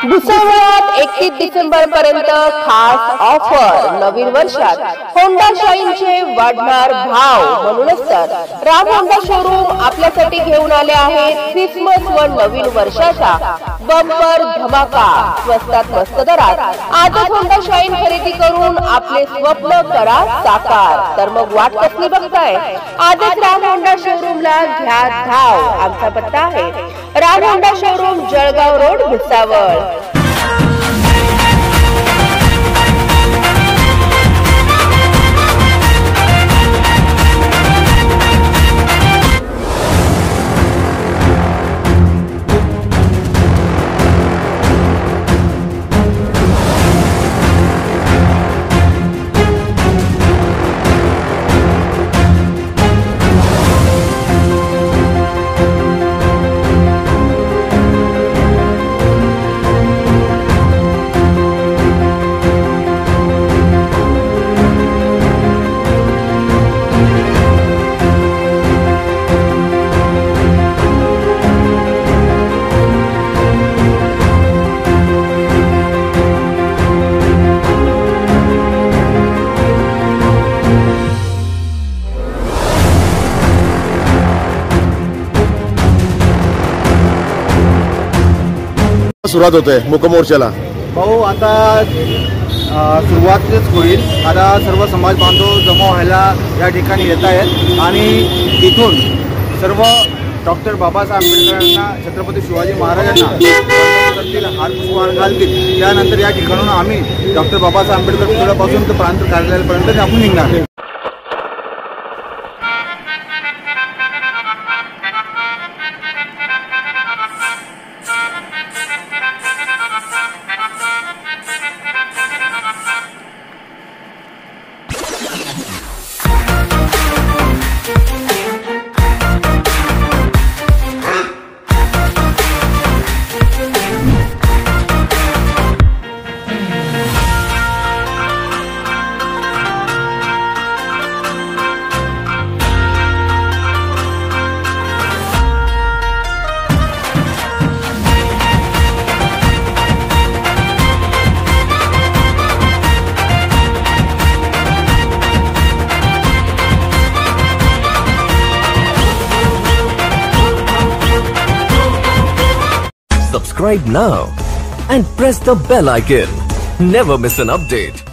भुसावळात 31 डिसेंबर पर्यंत खास ऑफर। नवीन वर्षात होंडा शाईनचे वाढणार भाव। म्हणूनच तर राम होंडा शोरूम आपल्यासाठी घेऊन आले आहेत क्रिसमस व नवीन वर्षाचा बंपर धमाका। स्वस्तात मस्त दरात आजच होंडा शाईन खरेदी करून आपले स्वप्न करा साकार। तर मग वाट कसली बघताय? आजच राम होंडा शोरूमला घ्या धाव। आमचा पत्ता आहे Ram Honda showroom, Jalgaon road, Bhusawal. सुरुवात होते मुकमोर्चाला भाऊ। आता सुरुवातच होईल। आता सर्व समाज बांधव जमा व्हायला या ठिकाणी येत आहेत आणि इथून सर्व डॉक्टर बाबासाहेब आंबेडकरांना, छत्रपती शिवाजी महाराजांना हार पुष्पहार घालतील। त्यानंतर या ठिकाणून आम्ही डॉक्टर बाबासाहेब आंबेडकर पुतळ्यापासून तर प्रांत कार्यालयापर्यंत आपण निघणार। Subscribe now and press the bell icon. Never miss an update.